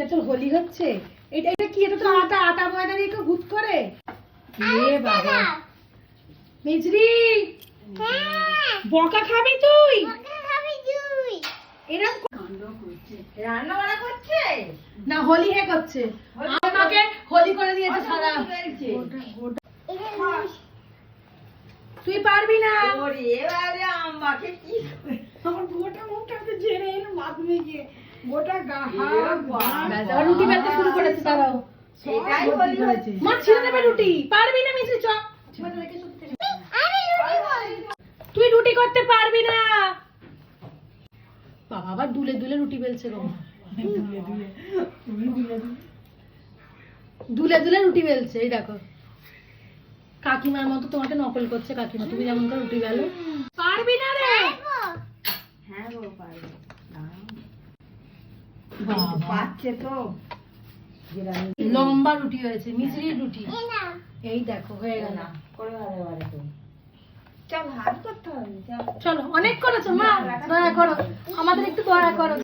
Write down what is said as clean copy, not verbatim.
এটা তো হোলি হচ্ছে। এটা এটা কি? এটা তো আটা, আটা ময়দা দিয়ে কেউ ভূত করে। এ বাবা মিজরি, বকা খাবি তুই? এরকম কাণ্ড করছে, রান্না বান্না করছে না, হোলি হে করছে। আমাকে হোলি করে দিয়েছে সারা। তুই পারবি না। ওরে এবারে আমাকে কি আমার গোটা মুখটা তো ঝেড়ে এলো মাথুমে গিয়ে গোটা গা হাত বাবা রুটি বেলতে শুরু করেছে। তারাও এটাই হোলি হচ্ছে। মা ছিঁড়ে দেবে রুটি। পারবি না মিজরি, চ তুই রুটি করতে পারবি না। বাবা আবার দুলে দুলে রুটি বেলছে গো, দুলে দুলে রুটি বেলছে। এই দেখো কাকিমার মতো তোমাকে নকল করছে কাকিমা, তুমি যেমন করে রুটি বেলো। পারবি না রে। হ্যাঁ গো পারবো। পাচ্ছে তো লম্বা রুটি হয়েছে, মিজরির রুটি। এই দেখো হয়ে গেল। চলো অনেক করেছো মা, দয়া করো আমাদের একটু দয়া করো।